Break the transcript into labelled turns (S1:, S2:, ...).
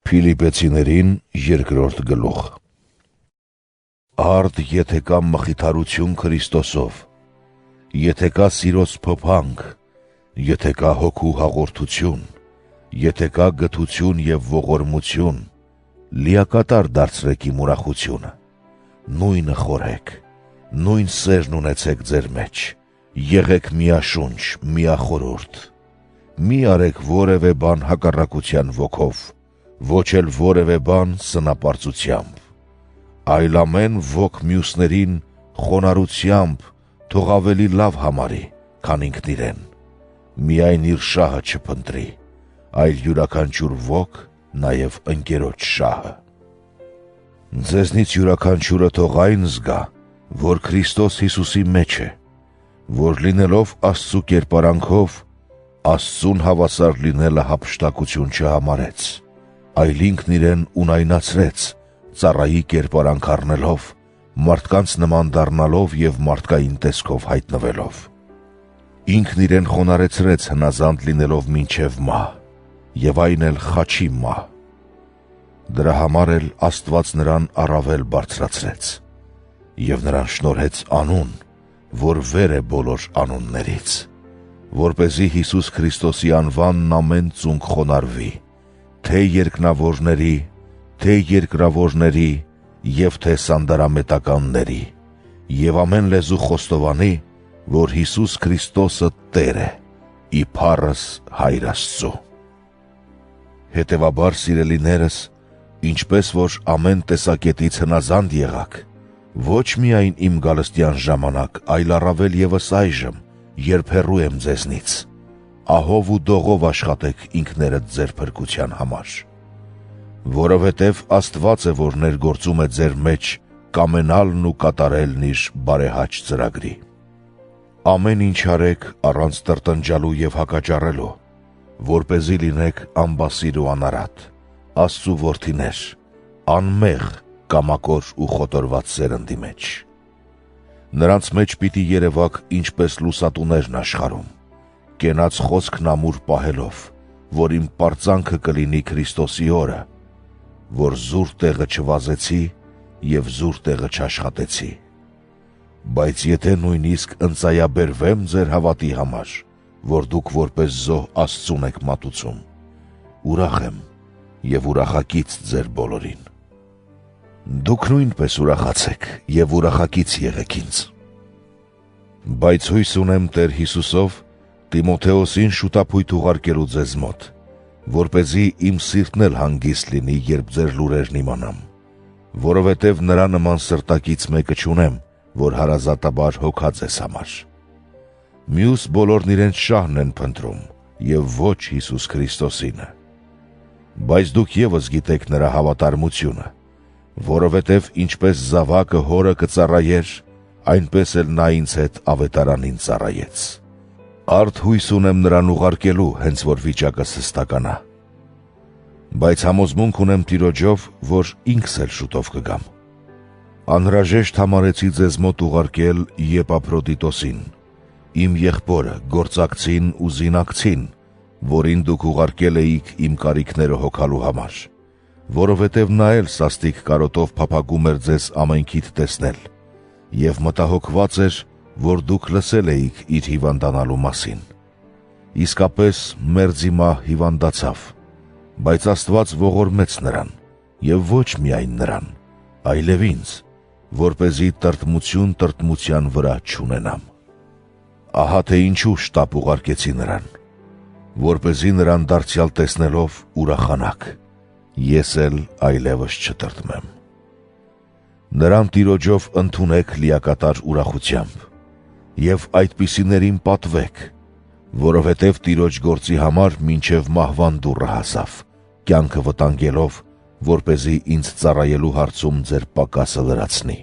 S1: Փիլիպեցիներին 2-րդ գլուխ։ Արդ եթե կա մխիթարություն Քրիստոսով, եթե կա սիրոց փոփանք, եթե կա հոգու հաղորդություն, եթե կա գթություն և ողորմություն, լիակատար դարձրեք իմ ուրախությունը, նույնը խորհեք, նույն սերն ունեցեք ձեր մեջ, եղեք միաշունչ, միախորհուրդ, մի արեք որևէ բան հակառակության ոգով, ոչ էլ որևէ բան սնապարծությամբ, այլ ամեն ոք մյուսներին խոնարհությամբ թող ավելի լավ համարի, քան ինքն իրեն, միայն իր շահը չփնտրի, այլ յուրաքանչյուր ոք նաև ընկերոջ շահը։ Ձեզնից յուրաքանչյուրը թող այն զգա, որ Քրիստոս Հիսուսի մեջ է, որ լինելով Աստծու կերպարանքով, Աստծուն հավասար լինելը հափշտակություն չհամարեց, այլ ինքն իրեն ունայնացրեց, ծառայի կերպարանք առնելով, մարդկանց նման դառնալով և մարդկային տեսքով հայտնվելով։ Ինքն իրեն խոնարհեցրեց հնազանդ լինելով մինչև մահ, և այն էլ խաչի մահ։ Դրա համար էլ Աստված նրան առավել բարձրացրեց, և նրան շնորհեց անուն, որ վեր է բոլոր անուններից, որպեսզի Հիսուս Քրիստոսի անվանն ամեն ծունկ խոնարհվի, թե երկնավորների, թե երկրավորների և թե սանդարամետականների, և ամեն լեզու խոստովանի, որ Հիսուս Քրիստոսը Տեր է, ի փառս Հայր Աստծու։ Հետևաբար, սիրելիներս, ինչպես որ ամեն տեսակետից հնազանդ եղաք, ոչ միայն իմ գալստյան ժամանակ, այլ առավել ևս այժմ, երբ հեռու եմ ձեզնից, ահով ու դողով աշխատեք ինքներդ ձեր փրկության համար, որովհետև Աստված է, որ ներգործում է ձեր մեջ կամենալն ու կատարելն իր բարեհաճ ծրագրի։ Ամեն ինչ արեք առանց տրտնջալու և հակաճառելու, որպեսզի լինեք անբասիր ու անարատ, Աստծու որդիներ, անմեղ, կամակոր ու խոտորված սերնդի մեջ։ Նրանց մեջ պիտի երևաք ինչպես լուսատուներն աշխարհում, կենաց խոսքն ամուր պահելով, որ իմ պարծանքը կլինի Քրիստոսի օրը, որ զուր տեղը չվազեցի և զուր տեղը չաշխատեցի։ Բայց եթե նույնիսկ ընծայաբերվեմ ձեր հավատի համար, որ դուք որպես զոհ Աստծուն եք մատուցում, ուրախ եմ և ուրախակից ձեր բոլորին։ Դուք նույնպես ուրախացեք և ուրախակից եղեք ինձ։ Բայց հույս ունեմ Տեր Հիսուսով Տիմոթեոսին շուտափույթ ուղարկելու ձեզ մոտ, որպեսզի իմ սիրտն էլ հանգիստ լինի, երբ ձեր լուրերն իմանամ, որովհետև նրա նման սրտակից մեկը չունեմ, որ հարազատաբար հոգա ձեզ համար։ Մյուս բոլորն իրենց շահն են փնտրում, և ոչ Հիսուս Քրիստոսինը։ Բայց դուք ևս գիտեք նրա հավատարմությունը, որովհետև ինչպես զավակը հորը կծառայեր, այնպես էլ նա ինձ հետ ավետարանին ծառայեց։ Արդ հույս ունեմ նրան ուղարկելու, հենց որ վիճակս հստականա։ Բայց համոզմունք ունեմ Տիրոջով, որ ինքս էլ շուտով կգամ։ Անհրաժեշտ համարեցի ձեզ մոտ ուղարկել Եփափրոդիտոսին, իմ եղբորը, գործակցին ու զինակցին, որին դուք ուղարկել էիք իմ կարիքները հոգալու համար, որովհետև նա էլ սաստիկ կարոտով փափագում էր ձեզ ամենքիդ տեսնել և մտահոգված էր, որ դուք լսել էիք իր հիվանդանալու մասին։ Իսկապես մերձի մահ հիվանդացավ, բայց Աստված ողորմեց նրան, և ոչ միայն նրան, այլև ինձ, որպեսզի տրտմություն տրտմության վրա չունենամ։ Ահա թե ինչու շտապ ուղարկեցի նրան, որպեսզի նրան դարձյալ տեսնելով ուրախանաք, ես էլ այլևս չտրտմեմ։ Նրան Տիրոջով ընդունեք լիակատար ուրախությամբ և այդպիսիներին պատվեք, որովհետև Տիրոջ գործի համար մինչև մահվան դուռը հասավ, կյանքը վտանգելով, որպեսզի ինձ ծառայելու հարցում ձեր պակասը լրացնի։